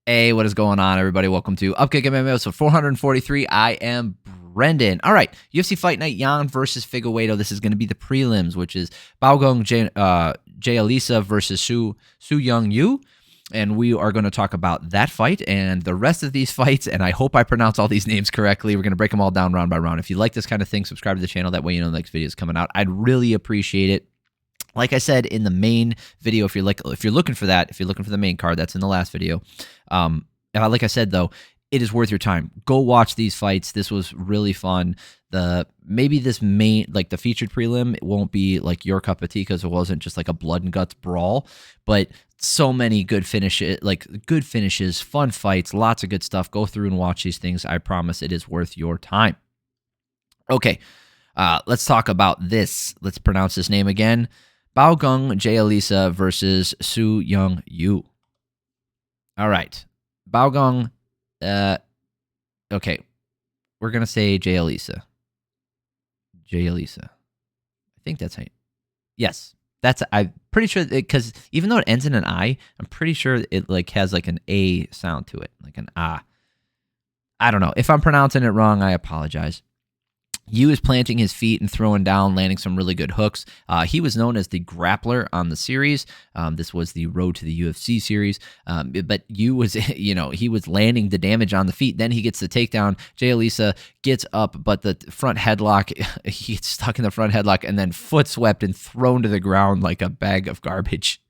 Hey, what is going on, everybody? Welcome to Upkick MMA episode 443. I am Brendan. All right, UFC Fight Night Yan versus Figueiredo. This is going to be the prelims, which is Baergeng Jieleyisi versus Su Young Yu. And we are going to talk about that fight and the rest of these fights. And I hope I pronounce all these names correctly. We're going to break them all down round by round. If you like this kind of thing, subscribe to the channel. That way you know the next video is coming out. I'd really appreciate it. Like I said in the main video, if you're looking for the main card, that's in the last video. Like I said though, it is worth your time. Go watch these fights. This was really fun. Maybe this the featured prelim, it won't be like your cup of tea because it wasn't just like a blood and guts brawl, but so many good finishes, fun fights, lots of good stuff. Go through and watch these things. I promise it is worth your time. Okay, let's talk about this. Let's pronounce this name again. Baergeng Jieleyisi versus Su Young Yu. All right. Baergeng, okay. We're going to say Jieleyisi. I think that's how yes. I'm pretty sure, because even though it ends in an I, I'm pretty sure it has like an A sound to it, like an ah. I don't know. If I'm pronouncing it wrong, I apologize. Yu is planting his feet and throwing down, landing some really good hooks. He was known as the grappler on the series. This was the Road to the UFC series. But Yu was, he was landing the damage on the feet. Then he gets the takedown. Jieleyisi gets up, but the front headlock, he gets stuck in the front headlock and then foot swept and thrown to the ground like a bag of garbage.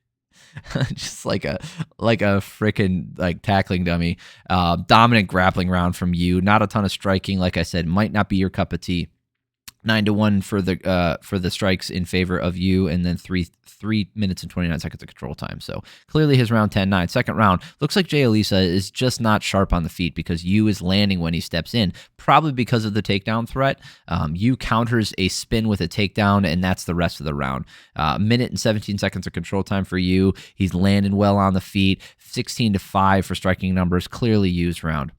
Just like a freaking like tackling dummy. Dominant grappling round from Yu. Not a ton of striking. Like I said, might not be your cup of tea. 9-1 for the strikes in favor of Yu, and then 3 minutes and 29 seconds of control time. So clearly his round 10-9. Second round looks like Jieleyisi is just not sharp on the feet because Yu is landing when he steps in, probably because of the takedown threat. Yu counters a spin with a takedown, and that's the rest of the round. Minute and 17 seconds of control time for Yu. He's landing well on the feet. 16-5 for striking numbers. Clearly Yu's round.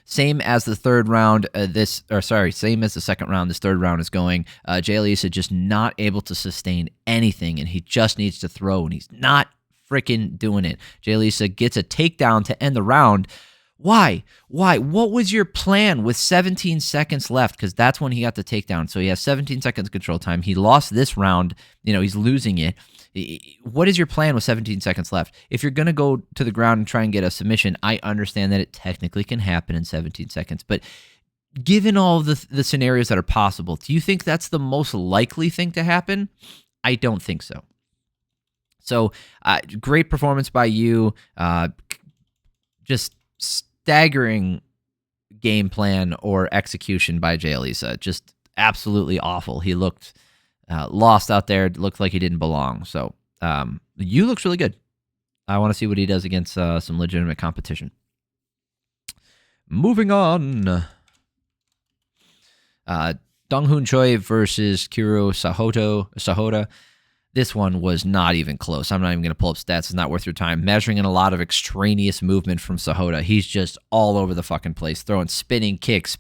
Same as the third round, same as the second round, this third round is going. Jieleyisi just not able to sustain anything, and he just needs to throw, and he's not freaking doing it. Jieleyisi gets a takedown to end the round. Why? What was your plan with 17 seconds left? Because that's when he got the takedown. So he has 17 seconds control time. He lost this round. He's losing it. What is your plan with 17 seconds left? If you're going to go to the ground and try and get a submission, I understand that it technically can happen in 17 seconds. But given all the scenarios that are possible, do you think that's the most likely thing to happen? I don't think so. So great performance by Yu. Just staggering game plan or execution by Jieleyisi. Just absolutely awful. He looked lost out there. It looked like he didn't belong. So Yu looks really good. I want to see what he does against some legitimate competition. Moving on. Donghoon Choi versus Kiru Sahota. This one was not even close. I'm not even going to pull up stats. It's not worth your time. Measuring in a lot of extraneous movement from Sahota. He's just all over the fucking place, throwing spinning kicks,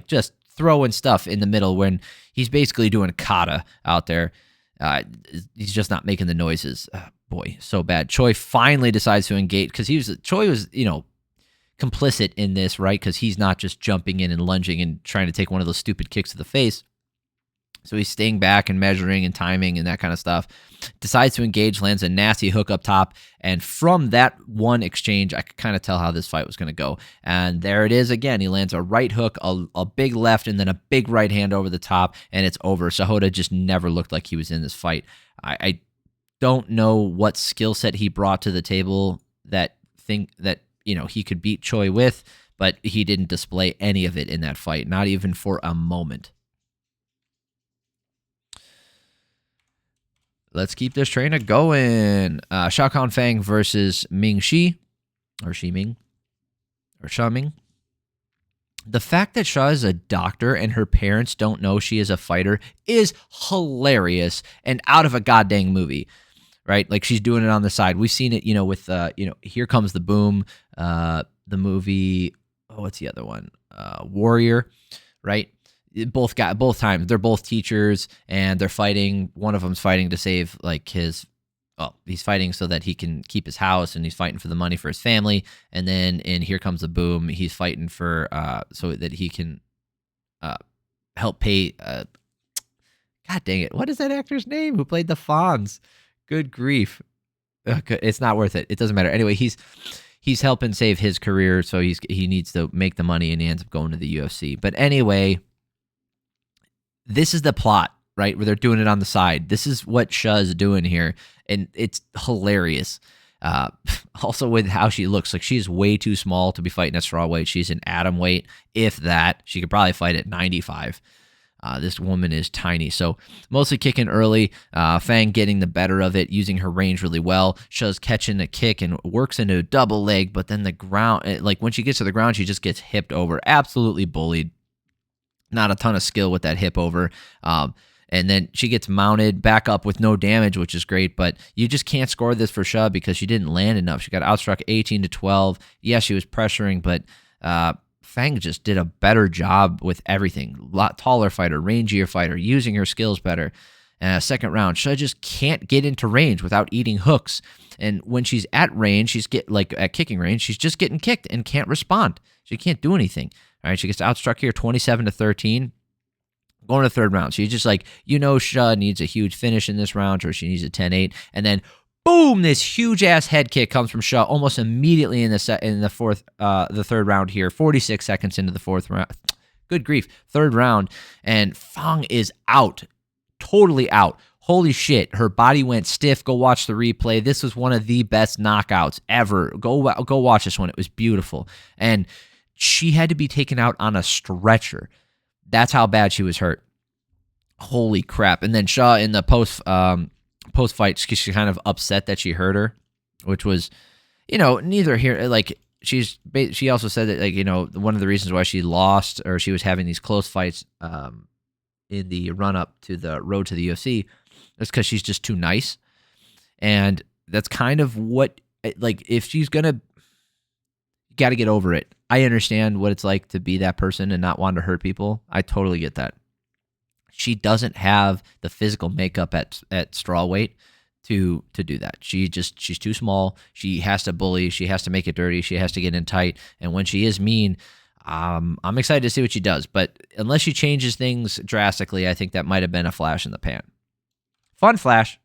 just throwing stuff in the middle when he's basically doing kata out there. He's just not making the noises. Boy, so bad. Choi finally decides to engage because Choi was, complicit in this, right? Because he's not just jumping in and lunging and trying to take one of those stupid kicks to the face. So he's staying back and measuring and timing and that kind of stuff. Decides to engage, lands a nasty hook up top. And from that one exchange, I could kind of tell how this fight was going to go. And there it is again. He lands a right hook, a big left, and then a big right hand over the top, and it's over. Sahota just never looked like he was in this fight. I don't know what skill set he brought to the table that he could beat Choi with, but he didn't display any of it in that fight, not even for a moment. Let's keep this train going. Xiaocan Feng versus Ming Shi, or Ming. The fact that Xia is a doctor and her parents don't know she is a fighter is hilarious and out of a goddamn movie, right? Like she's doing it on the side. We've seen it, with, Here Comes the Boom, the movie. Oh, what's the other one? Warrior, right? Both times they're both teachers and they're fighting. One of them's fighting to save like his well, he's fighting so that he can keep his house, and he's fighting for the money for his family. And then in Here Comes the Boom, he's fighting for so that he can help pay. God dang it! What is that actor's name who played the Fonz? Good grief! It's not worth it. It doesn't matter. Anyway, he's helping save his career, so he needs to make the money, and he ends up going to the UFC. But anyway, this is the plot, right? Where they're doing it on the side. This is what Xiao's doing here, and it's hilarious. Also with how she looks, like she's way too small to be fighting at strawweight. She's an atom weight, if that. She could probably fight at 95. This woman is tiny. So mostly kicking early. Feng getting the better of it, using her range really well. Xiao's catching a kick and works into a double leg, but then the ground, like when she gets to the ground, she just gets hipped over. Absolutely bullied. Not a ton of skill with that hip over. And then she gets mounted back up with no damage, which is great, but you just can't score this for Xiao because she didn't land enough. She got outstruck 18-12. Yes, she was pressuring, but Feng just did a better job with everything. A lot taller fighter, rangier fighter, using her skills better. Second round, Xiao just can't get into range without eating hooks. And when she's at range, at kicking range, she's just getting kicked and can't respond. She can't do anything. All right, she gets outstruck here 27-13. Going to third round. She's just like, Xiao needs a huge finish in this round, or she needs a 10-8. And then, boom, this huge-ass head kick comes from Xiao almost immediately in the third round here. 46 seconds into the fourth round. Good grief. Third round. And Feng is out. Totally out. Holy shit. Her body went stiff. Go watch the replay. This was one of the best knockouts ever. Go watch this one. It was beautiful. And she had to be taken out on a stretcher. That's how bad she was hurt. Holy crap. And then Xiao in the post-fight, she's kind of upset that she hurt her, which was, neither here. Like, she also said that, like, one of the reasons why she lost, or she was having these close fights in the run-up to the road to the UFC, is because she's just too nice. And that's kind of what, like, if she's going to, got to get over it. I understand what it's like to be that person and not want to hurt people. I totally get that. She doesn't have the physical makeup at strawweight to do that. She's too small. She has to bully. She has to make it dirty. She has to get in tight. And when she is mean, I'm excited to see what she does. But unless she changes things drastically, I think that might have been a flash in the pan. Fun flash.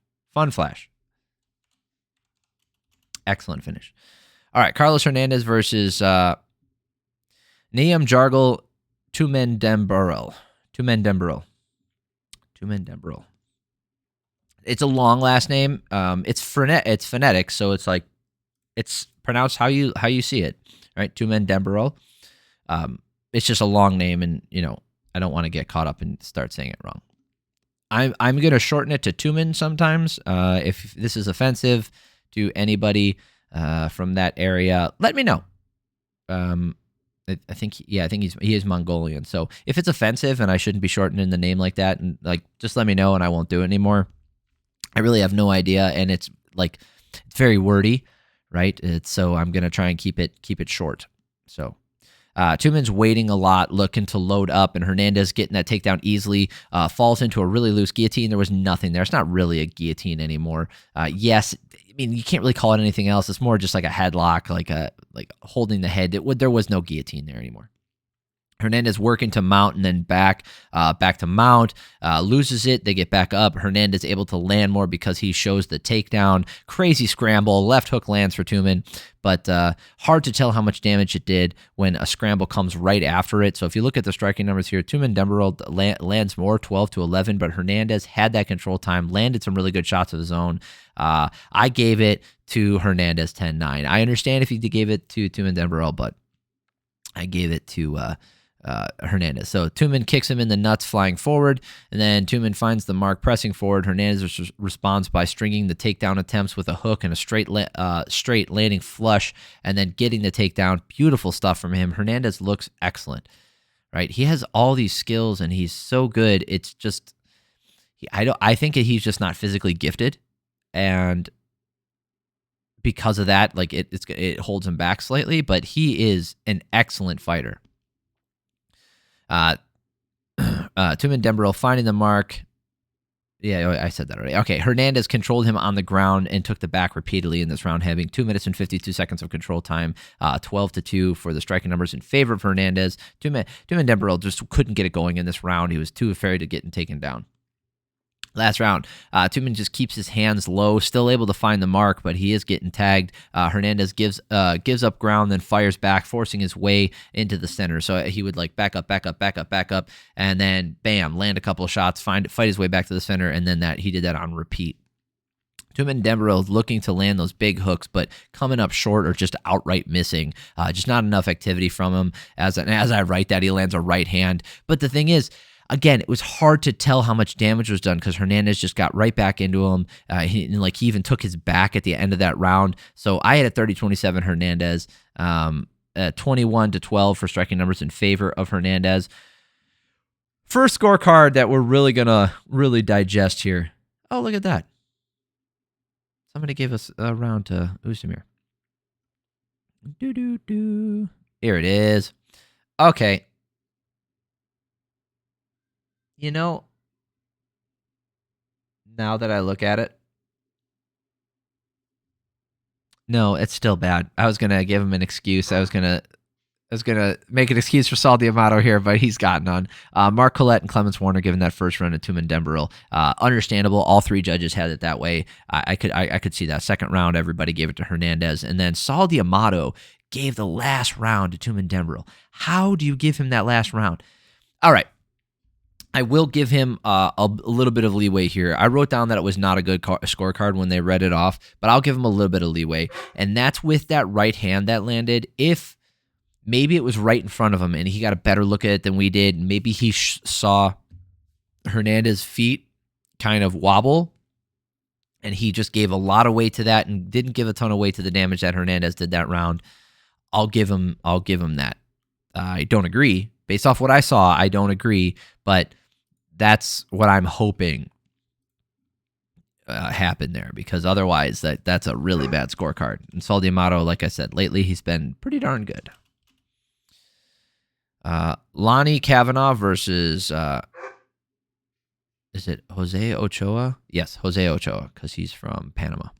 Excellent finish. All right, Carlos Hernandez versus Nyamjargal Tumendemberel. It's a long last name. It's phonetic, so it's like it's pronounced how you see it, right? Tumendemberel. It's just a long name, and I don't want to get caught up and start saying it wrong. I'm gonna shorten it to Tumen sometimes. If this is offensive to anybody from that area, let me know. I think he is Mongolian. So if it's offensive and I shouldn't be shortening the name like that, and like, just let me know and I won't do it anymore. I really have no idea, and it's very wordy, right? So I'm gonna try and keep it short. So Tumen's waiting a lot, looking to load up, and Hernandez getting that takedown easily, falls into a really loose guillotine. There was nothing there. It's not really a guillotine anymore. Yes, I mean, you can't really call it anything else. It's more just like a headlock, like holding the head. There was no guillotine there anymore. Hernandez working to mount and then back to mount, loses it. They get back up. Hernandez able to land more because he shows the takedown. Crazy scramble. Left hook lands for Tumen, but hard to tell how much damage it did when a scramble comes right after it. So if you look at the striking numbers here, Tumendemberel lands more, 12-11, but Hernandez had that control time, landed some really good shots of his own. I gave it to Hernandez 10-9. I understand if he gave it to Tumendemberel, but I gave it to Hernandez. So Tumen kicks him in the nuts, flying forward, and then Tumen finds the mark, pressing forward. Hernandez responds by stringing the takedown attempts with a hook and a straight landing flush, and then getting the takedown. Beautiful stuff from him. Hernandez looks excellent, right? He has all these skills, and he's so good. It's just, I think he's just not physically gifted, and because of that, like it holds him back slightly. But he is an excellent fighter. Tumendemberel finding the mark, Yeah, I said that already. Okay, Hernandez controlled him on the ground and took the back repeatedly in this round, having 2 minutes and 52 seconds of control time, 12-2 for the striking numbers in favor of Hernandez. Tumendemberel just couldn't get it going in this round. He was too afraid of getting taken down. Last round, Tumen just keeps his hands low, still able to find the mark, but he is getting tagged. Hernandez gives up ground, then fires back, forcing his way into the center. So he would like back up, and then bam, land a couple of shots, fight his way back to the center, and then he did that on repeat. Tumendemberel looking to land those big hooks, but coming up short or just outright missing. Just not enough activity from him. As I write that, he lands a right hand. But the thing is, again, it was hard to tell how much damage was done because Hernandez just got right back into him. He even took his back at the end of that round. So I had a 30-27 Hernandez, 21-12 for striking numbers in favor of Hernandez. First scorecard that we're really going to digest here. Oh, look at that. Somebody gave us a round to Ustamir. Here it is. Okay. You know, now that I look at it, no, it's still bad. I was gonna give him an excuse. I was gonna make an excuse for Saul D'Amato here, but he's got none. Mark Collette and Clemens Warner giving that first round to Tumendemberel. Understandable. All three judges had it that way. I could see that. Second round, everybody gave it to Hernandez, and then Saul D'Amato gave the last round to Tumendemberel. How do you give him that last round? All right. I will give him a little bit of leeway here. I wrote down that it was not a good scorecard when they read it off, but I'll give him a little bit of leeway. And that's with that right hand that landed. If maybe it was right in front of him and he got a better look at it than we did, maybe he saw Hernandez's feet kind of wobble, and he just gave a lot of weight to that and didn't give a ton of weight to the damage that Hernandez did that round. I'll give him that. I don't agree. Based off what I saw, I don't agree, but that's what I'm hoping happened there, because otherwise that's a really bad scorecard. And Saul D'Amato, like I said, lately he's been pretty darn good. Lonnie Kavanagh versus, is it Jose Ochoa? Yes, Jose Ochoa, because he's from Panama.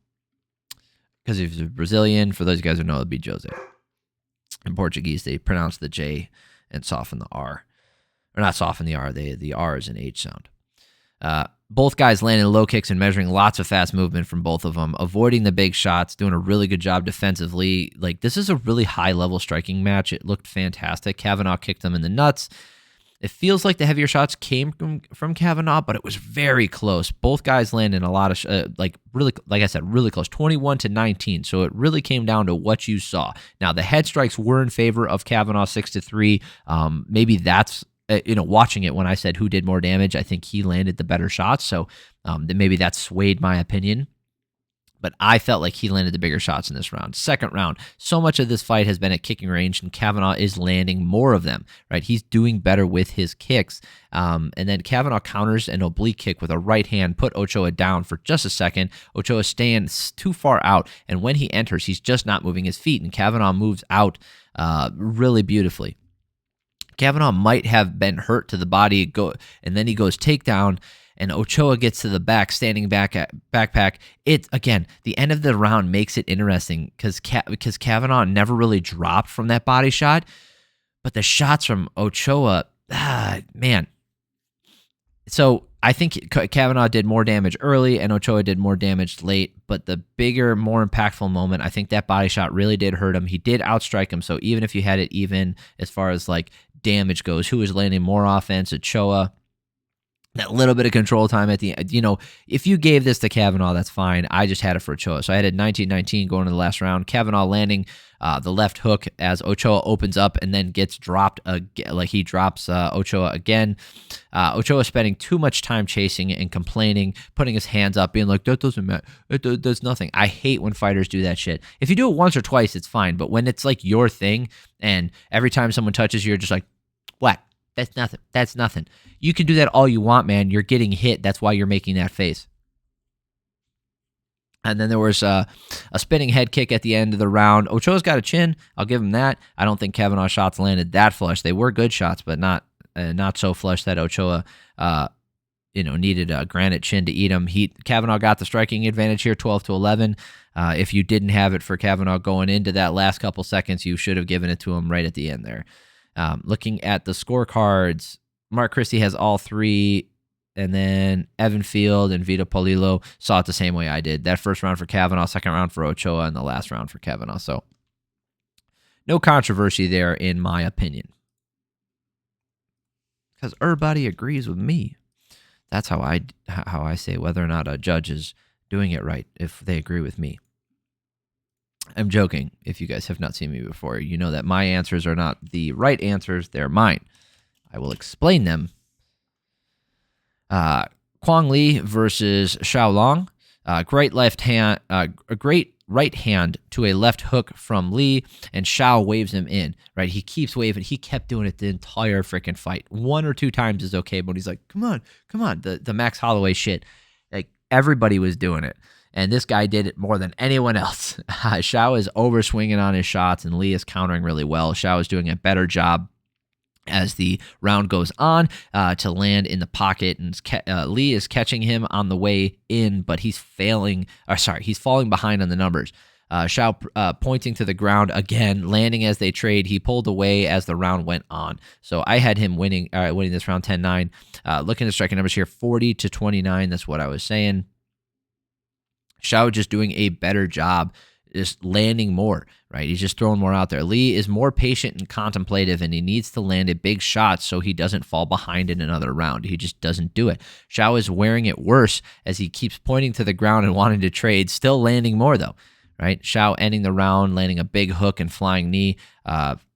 Because he's a Brazilian. For those of you guys who know, it'd be Jose. In Portuguese, they pronounce the J and soften the R. Or not soften the R, the R is an H sound. Both guys landing low kicks and measuring lots of fast movement from both of them, avoiding the big shots, doing a really good job defensively. Like, this is a really high-level striking match. It looked fantastic. Kavanagh kicked them in the nuts. It feels like the heavier shots came from Kavanagh, but it was very close. Both guys landed a lot of, really, like I said, really close, 21-19. So it really came down to what you saw. Now, the head strikes were in favor of Kavanagh, 6-3. Maybe that's, watching it when I said who did more damage, I think he landed the better shots. So maybe that swayed my opinion. But I felt like he landed the bigger shots in this round. Second round, so much of this fight has been at kicking range, and Kavanagh is landing more of them, right? He's doing better with his kicks. And then Kavanagh counters an oblique kick with a right hand, put Ochoa down for just a second. Ochoa stands too far out, and when he enters, he's just not moving his feet, and Kavanagh moves out really beautifully. Kavanagh might have been hurt to the body, and then he goes takedown, and Ochoa gets to the back, standing back at backpack. It again, the end of the round makes it interesting because Kavanagh never really dropped from that body shot, but the shots from Ochoa, man. So I think Kavanagh did more damage early and Ochoa did more damage late, but the bigger, more impactful moment, I think that body shot really did hurt him. He did outstrike him, so even if you had it even as far as like damage goes, who was landing more offense? Ochoa. That little bit of control time at the end, if you gave this to Kavanagh, that's fine. I just had it for Ochoa. So I had it 19-19 going to the last round. Kavanagh landing the left hook as Ochoa opens up and then gets dropped. He drops Ochoa again. Ochoa spending too much time chasing and complaining, putting his hands up, being like, that doesn't matter. It does nothing. I hate when fighters do that shit. If you do it once or twice, it's fine. But when it's like your thing and every time someone touches you, you're just like, what? That's nothing. That's nothing. You can do that all you want, man. You're getting hit. That's why you're making that face. And then there was a spinning head kick at the end of the round. Ochoa's got a chin. I'll give him that. I don't think Kavanagh's shots landed that flush. They were good shots, but not so flush that Ochoa, needed a granite chin to eat him. Kavanagh got the striking advantage here, 12-11. If you didn't have it for Kavanagh going into that last couple seconds, you should have given it to him right at the end there. Looking at the scorecards, Mark Christie has all three, and then Evan Field and Vito Polillo saw it the same way I did. That first round for Kavanagh, second round for Ochoa, and the last round for Kavanagh. So no controversy there, in my opinion. Because everybody agrees with me. That's how I say whether or not a judge is doing it right, if they agree with me. I'm joking. If you guys have not seen me before, you know that my answers are not the right answers. They're mine. I will explain them. Quang Lee versus Xiao Long. Great left hand, a great right hand to a left hook from Lee, and Xiao waves him in, right? He keeps waving. He kept doing it the entire freaking fight. 1 or 2 times is okay, but he's like, come on. The Max Holloway shit. Like, everybody was doing it. And this guy did it more than anyone else. Xiao is over-swinging on his shots, and Lee is countering really well. Xiao is doing a better job as the round goes on to land in the pocket, and Lee is catching him on the way in, but he's falling behind on the numbers. Xiao pointing to the ground again, landing as they trade. He pulled away as the round went on. So I had him winning this round 10-9. Looking at the striking numbers here, 40-29. That's what I was saying. Xiao just doing a better job, just landing more, right? He's just throwing more out there. Lee is more patient and contemplative, and he needs to land a big shot so he doesn't fall behind in another round. He just doesn't do it. Xiao is wearing it worse as he keeps pointing to the ground and wanting to trade, still landing more though, right? Xiao ending the round, landing a big hook and flying knee.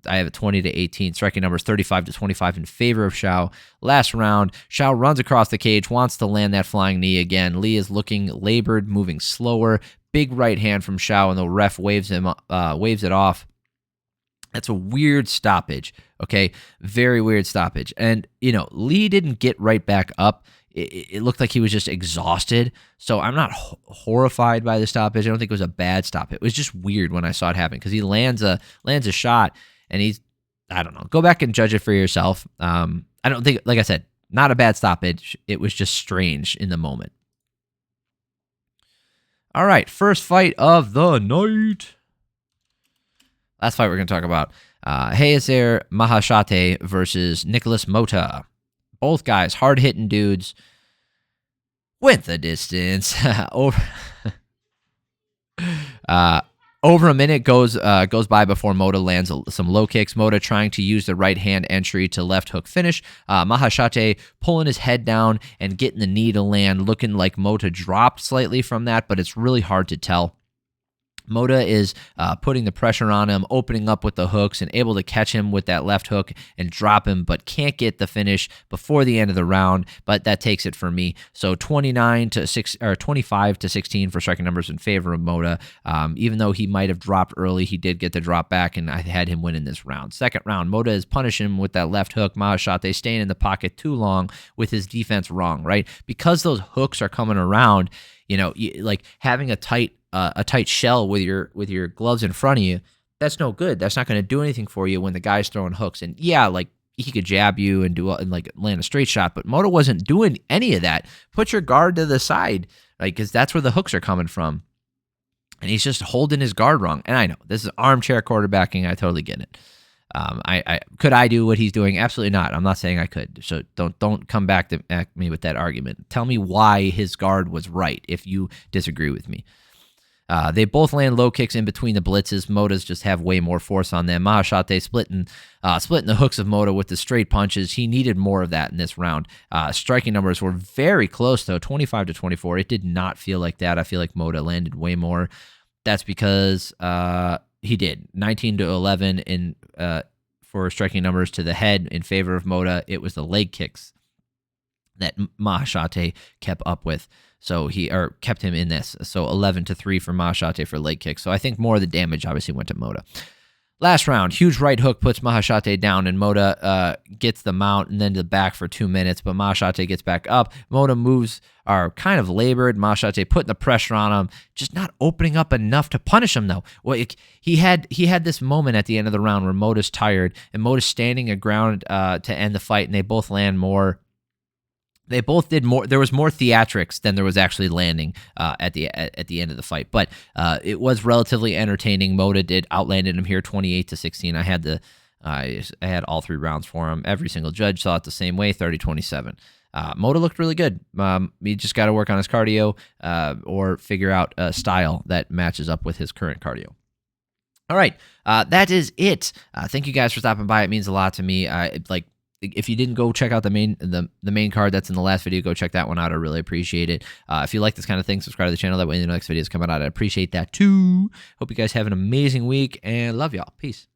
I have a 20-18. Striking numbers 35-25 in favor of Xiao. Last round, Xiao runs across the cage, wants to land that flying knee again. Lee is looking labored, moving slower. Big right hand from Xiao, and the ref waves it off. That's a weird stoppage, okay? Very weird stoppage. And, Lee didn't get right back up. It looked like he was just exhausted. So I'm not horrified by the stoppage. I don't think it was a bad stop. It was just weird when I saw it happen because he lands a shot, and I don't know. Go back and judge it for yourself. I don't think, like I said, not a bad stoppage. It was just strange in the moment. All right, first fight of the night. Last fight we're going to talk about. Hayisaer Maheshate versus Nikolas Motta. Both guys, hard-hitting dudes. Went the distance. Over a minute goes by before Motta lands some low kicks. Motta trying to use the right hand entry to left hook finish. Maheshate pulling his head down and getting the knee to land, looking like Motta dropped slightly from that, but it's really hard to tell. Motta is putting the pressure on him, opening up with the hooks, and able to catch him with that left hook and drop him, but can't get the finish before the end of the round. But that takes it for me. So 25-16 for striking numbers in favor of Motta. Even though he might have dropped early, he did get the drop back, and I had him winning this round. Second round, Motta is punishing him with that left hook. Maheshate staying in the pocket too long with his defense wrong, right? Because those hooks are coming around, like having a tight shell with your gloves in front of you, that's no good. That's not going to do anything for you when the guy's throwing hooks. And yeah, like he could jab you and land a straight shot, but Motta wasn't doing any of that. Put your guard to the side, like, because that's where the hooks are coming from. And he's just holding his guard wrong. And I know this is armchair quarterbacking. I totally get it. Could I do what he's doing? Absolutely not. I'm not saying I could. So don't come back at me with that argument. Tell me why his guard was right if you disagree with me. They both land low kicks in between the blitzes. Motta's just have way more force on them. Maheshate splitting the hooks of Motta with the straight punches. He needed more of that in this round. Striking numbers were very close, though, 25-24. It did not feel like that. I feel like Motta landed way more. That's because he did. 19-11 for striking numbers to the head in favor of Motta. It was the leg kicks that Maheshate kept up with. So kept him in this. So 11-3 for Maheshate for leg kicks. So I think more of the damage obviously went to Motta. Last round, huge right hook puts Maheshate down, and Motta gets the mount and then to the back for 2 minutes, but Maheshate gets back up. Motta moves are kind of labored. Maheshate putting the pressure on him, just not opening up enough to punish him, though. Well, he had this moment at the end of the round where Motta's tired, and Motta's standing a ground to end the fight, and they both land more. They both did more. There was more theatrics than there was actually landing at the end of the fight, but it was relatively entertaining. Motta outlanded him here, 28-16. I had all 3 rounds for him. Every single judge saw it the same way, 30-27. Motta looked really good. He just got to work on his cardio or figure out a style that matches up with his current cardio. All right, that is it. Thank you guys for stopping by. It means a lot to me. If you didn't go check out the main card that's in the last video, go check that one out. I really appreciate it. If you like this kind of thing, subscribe to the channel. That way the next videos coming out. I appreciate that too. Hope you guys have an amazing week and love y'all. Peace.